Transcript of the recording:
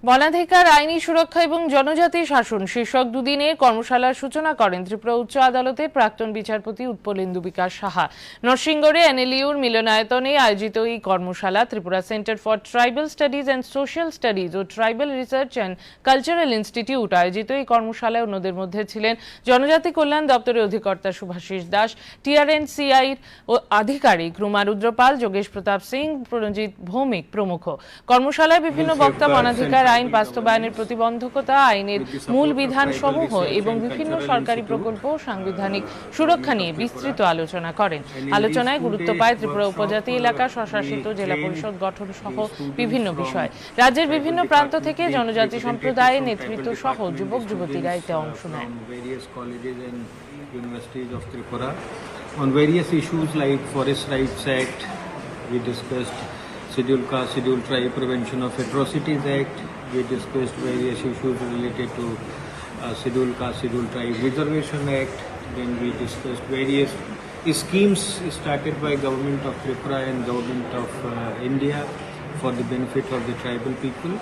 বনাধিকার আইনি সুরক্ষা এবং জনজাতি শাসন শীর্ষক দুদিনের কর্মশালার সূচনা করেন ত্রিপুরা উচ্চ আদালতের প্রাক্তন বিচারপতি উৎপলেন্দু বিকাশ সাহা। নরসিংগড়ে এনএলইউর মিলনায়তনে আয়োজিত এই কর্মশালা Tripura centre for tribal studies and social studies ও tribal research and cultural institute আয়োজিত এই কর্মশালায় অন্যদের মধ্যে ছিলেন জনজাতি কল্যাণ দপ্তরের অধিকর্তা শুভাশিস দাস, টিআরএনসিআইর আধিকারিক রুমা রুদ্রপাল, যোগেশ প্রতাপ সিং, প্রণজিৎ ভৌমিক প্রমুখ। কর্মশালায় বিভিন্ন বক্তা বনাধিকার আইন বাস্তবায়নের প্রতিবন্ধকতা, আইনের মূল বিধান সমূহ এবং বিভিন্ন সরকারি প্রকল্প ও সাংবিধানিক সুরক্ষা নিয়ে বিস্তৃত আলোচনা করেন। আলোচনায় গুরুত্ব পায় ত্রিপুরা উপজাতি এলাকা, স্বশাসিত জেলা পরিষদ গঠন সহ বিভিন্ন বিষয়। রাজ্যের বিভিন্ন প্রান্ত থেকে জনজাতি সম্প্রদায়ের নেতৃত্ব সহ যুবক যুবতীরা এতে অংশ নেন। On various issues like Forest Rights Act, we discussed Scheduled Caste, Scheduled Tribe Prevention of Atrocities Act. We discussed various issues related to Scheduled Caste, Scheduled Tribe Reservation Act. Then we discussed various schemes started by Government of Tripura and Government of India for the benefit of the tribal people.